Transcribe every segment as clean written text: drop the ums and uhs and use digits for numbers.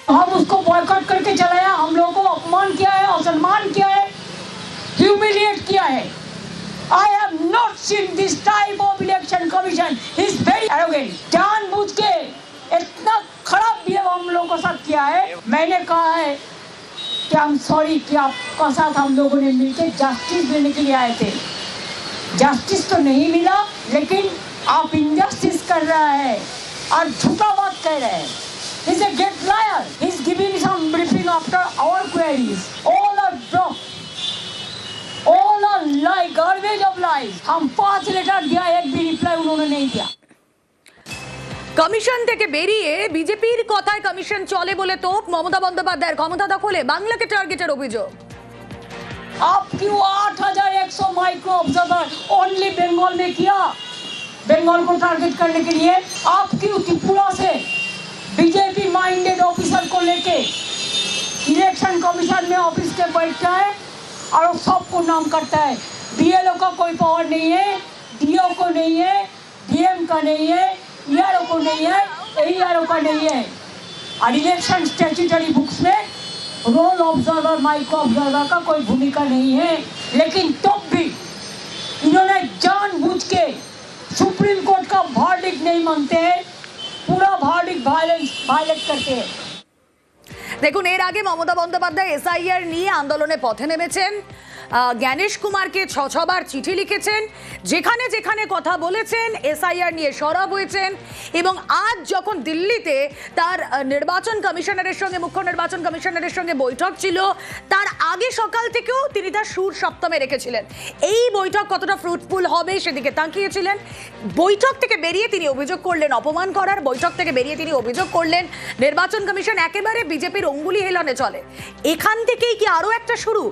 हम उसको बॉयकॉट करके चलाया, हम लोगों को अपमान किया है, असम्मान किया है, ह्यूमिलिएट किया है। I have not seen this type of election commission. He is very arrogant. जानबूझ के इतना खराब बिहेव हम लोगों के साथ किया है। मैंने कहा है कि I'm sorry कि आपका साथ हम लोगों ने मिलकर जस्टिस देने के लिए आए थे। जस्टिस तो नहीं मिला, लेकिन आप इनजस्टिस कर रहा है और झूठा बात कह रहे हैं। He is a great liar. He is giving some briefing after our queries. All are dropped. All are lie, garbage of lies. हम 5 लेटर दिया, एक भी रिप्लाई उन्होंने नहीं दिया। কমিশন থেকে বেরিয়ে বিজেপির কথায় কমিশন চলে বলে তো মমতা বন্দ্যোপাধ্যায়ের ক্ষমতা দখলে বাংলাকে টার্গেটের অভিযোগ। आप क्यों 8100 माइक्रो ऑब्जर्वर ओनली बंगाल में किया, बंगाल को टारगेट करने के लिए? आप क्यों त्रिपुरा से बीजेपी माइंडेड ऑफिसर को लेके इलेक्शन कमीशन में ऑफिस के बैठता है और सबको नाम करता है? बीएलओ का कोई पावर नहीं है, डीओ को नहीं है, डीएम का नहीं है, ईआरओ को नहीं है, एईआरओ का नहीं है। और इलेक्शन स्टैट्यूटरी बुक्स में रोल ऑब्जर्वर, माइक्रो ऑब्जर्वर का कोई भूमिका नहीं है। लेकिन तब भी इन्होंने जानबूझ के सुप्रीम कोर्ट का वर्डिक्ट नहीं मानते हैं, पूरा वर्डिक्ट वायलेट करते हैं। দেখুন, এর আগে মমতা বন্দ্যোপাধ্যায় এসআইআর নিয়ে আন্দোলনে পথে নেমেছেন, জ্ঞানেশ কুমারকে 6 বার চিঠি লিখেছেন, যেখানে যেখানে কথা বলেছেন এসআইআর নিয়ে সরব হয়েছেন। এবং আজ যখন দিল্লিতে তার নির্বাচন কমিশনারের সঙ্গে, মুখ্য নির্বাচন কমিশনারের সঙ্গে বৈঠক ছিল, তার আগে সকাল থেকেও তিনি তার সুর সপ্তমে রেখেছিলেন। এই বৈঠক কতটা ফ্রুটফুল হবে সেদিকে তাকিয়েছিলেন। বৈঠক থেকে বেরিয়ে তিনি অভিযোগ করলেন অপমান করার, বৈঠক থেকে বেরিয়ে তিনি অভিযোগ করলেন নির্বাচন কমিশন একেবারে বিজেপির অঙ্গুলি হেলনে চলে। এখান থেকেই কি আরো একটা শুরু?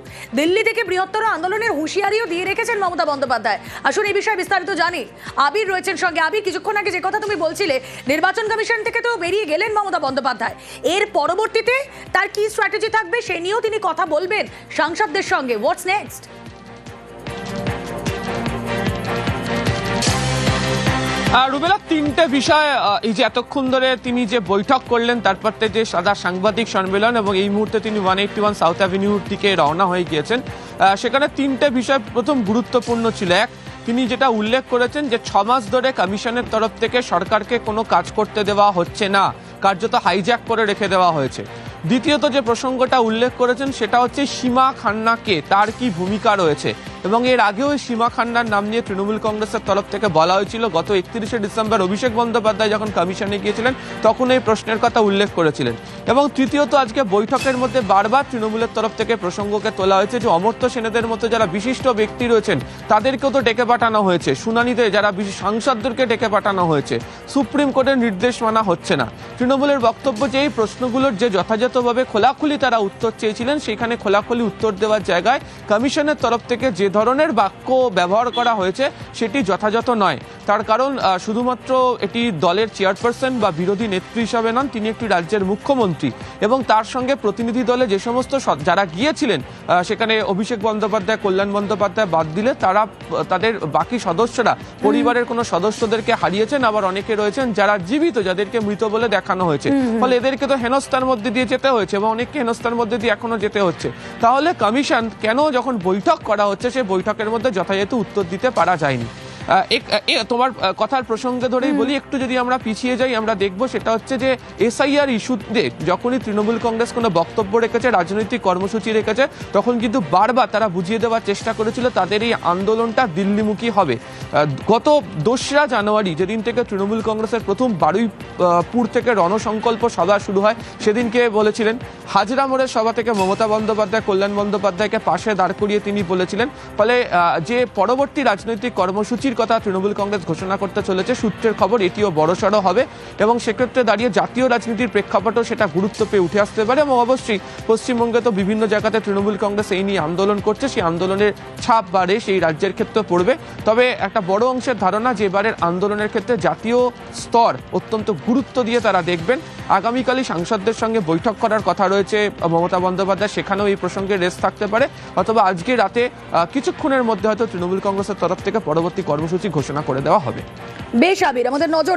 দিল্লি থেকে বৃহত্তর আন্দোলনের হুঁশিয়ারিও দিয়ে রেখেছেন মমতা বন্দ্যোপাধ্যায়। আসুন এই বিষয়ে বিস্তারিত জানি। আবির রয়েছেন সঙ্গে। আবির, কিছুক্ষণ আগে যে কথা তুমি বলছিলে, নির্বাচন কমিশন থেকে তো বেরিয়ে গেলেন মমতা বন্দ্যোপাধ্যায়, এর পরবর্তীতে তার কি স্ট্র্যাটেজি থাকবে সে নিয়েও তিনি কথা বলবেন সাংসদদের সঙ্গে। What's next? রুবেলা, 3টে বিষয় এই যে এতক্ষণ ধরে তিনি যে বৈঠক করলেন, তারপর যে সাদা সাংবাদিক সম্মেলন এবং এই মুহূর্তে তিনি 181 সাউথ অ্যাভিনিউর দিকে রওনা হয়ে গিয়েছেন, সেখানে 3টে বিষয় প্রথম গুরুত্বপূর্ণ ছিল। এক, তিনি যেটা উল্লেখ করেছেন যে 6 মাস ধরে কমিশনের তরফ থেকে সরকারকে কোনো কাজ করতে দেওয়া হচ্ছে না, কার্যত হাইজ্যাক করে রেখে দেওয়া হয়েছে। দ্বিতীয়ত যে প্রসঙ্গটা উল্লেখ করেছেন সেটা হচ্ছে সীমা খান্নাকে, তার কি ভূমিকা রয়েছে। এবং এর আগেও সীমা খান্নার নাম নিয়ে তৃণমূল কংগ্রেসের তরফ থেকে বলা হয়েছিল। গত 31শে ডিসেম্বর অভিষেক বন্দ্যোপাধ্যায় যখন কমিশনে গিয়েছিলেন তখন এই প্রশ্নের কথা উল্লেখ করেছিলেন। এবং তৃতীয়ত, আজকে বৈঠকের মধ্যে বারবার তৃণমূলের তরফ থেকে প্রসঙ্গকে তোলা হয়েছে যে অমর্ত্য সেনেদের মতো যারা বিশিষ্ট ব্যক্তি রয়েছেন তাদেরকেও তো ডেকে পাঠানো হয়েছে, শুনানিতে যারা সাংসদদেরকে ডেকে পাঠানো হয়েছে, সুপ্রিম কোর্টের নির্দেশ মানা হচ্ছে না। তৃণমূলের বক্তব্য যে এই প্রশ্নগুলোর যে যথাযথভাবে খোলাখুলি তারা উত্তর চেয়েছিলেন, সেখানে খোলাখুলি উত্তর দেওয়ার জায়গায় কমিশনের তরফ থেকে যে ধরনের বাক্য ব্যবহার করা হয়েছে সেটি যথাযথ নয়। তার কারণ শুধুমাত্র এটি দলের চেয়ারপারসন বা বিরোধী নেত্রী হিসাবে নন, তিনি একটি রাজ্যের মুখ্যমন্ত্রী। এবং তার সঙ্গে প্রতিনিধি দলে যে সমস্ত যারা গিয়েছিলেন, সেখানে অভিষেক বন্দ্যোপাধ্যায়, কল্যাণ বন্দ্যোপাধ্যায় বাদ দিলে তাদের বাকি সদস্যরা পরিবারের কোনো সদস্যদেরকে হারিয়েছেন, আবার অনেকে রয়েছেন যারা জীবিত, যাদেরকে মৃত বলে দেখানো হয়েছে। ফলে এদেরকে তো হেনস্থার মধ্যে দিয়ে যেতে হয়েছে এবং অনেককে হেনস্থার মধ্যে দিয়ে এখনো যেতে হচ্ছে। তাহলে কমিশন কেন যখন বৈঠক করা হচ্ছে সেই বৈঠকের মধ্যে যথাযথ উত্তর দিতে পারা যায়নি? তোমার কথার প্রসঙ্গে ধরেই বলি, একটু যদি আমরা পিছিয়ে যাই আমরা দেখবো সেটা হচ্ছে যে এসআইআর ইস্যুতে যখনই তৃণমূল কংগ্রেস কোনো বক্তব্য রেখেছে, রাজনৈতিক কর্মসূচি রেখেছে, তখন কিন্তু বারবার তারা বুঝিয়ে দেওয়ার চেষ্টা করেছিল তাদের এই আন্দোলনটা দিল্লিমুখী হবে। গত 2রা জানুয়ারি যেদিন থেকে তৃণমূল কংগ্রেসের প্রথম বারুইপুর থেকে রণসংকল্প সভা শুরু হয়, সেদিনকে বলেছিলেন হাজরা মোড়ের সভা থেকে মমতা বন্দ্যোপাধ্যায় কল্যাণ বন্দ্যোপাধ্যায়কে পাশে দাঁড় করিয়ে তিনি বলেছিলেন। ফলে যে পরবর্তী রাজনৈতিক কর্মসূচির কথা তৃণমূল কংগ্রেস ঘোষণা করতে চলেছে, সূত্রের খবর এটিও বড়সড় হবে এবং সেক্ষেত্রে দাঁড়িয়ে জাতীয় রাজনীতির প্রেক্ষাপটেও সেটা গুরুত্ব পেয়ে উঠে আসতে পারে। এবং অবশ্যই পশ্চিমবঙ্গে তো বিভিন্ন জায়গাতে তৃণমূল কংগ্রেস এই নিয়ে আন্দোলন করছে, সেই আন্দোলনের ছাপ বা রেশ এই রাজ্যের ক্ষেত্রে পড়বে। তবে একটা বড় অংশের ধারণা যে এবারের আন্দোলনের ক্ষেত্রে জাতীয় স্তর অত্যন্ত গুরুত্ব দিয়ে তারা দেখবেন। আগামীকালই সাংসদদের সঙ্গে বৈঠক করার কথা রয়েছে মমতা বন্দ্যোপাধ্যায়, সেখানেও এই প্রসঙ্গে রেস থাকতে পারে, অথবা আজকে রাতে কিছুক্ষণের মধ্যে হয়তো তৃণমূল কংগ্রেসের তরফ থেকে পরবর্তী কর্মসূচি ঘোষণা করে দেওয়া হবে। বেশ আবির, আমাদের নজর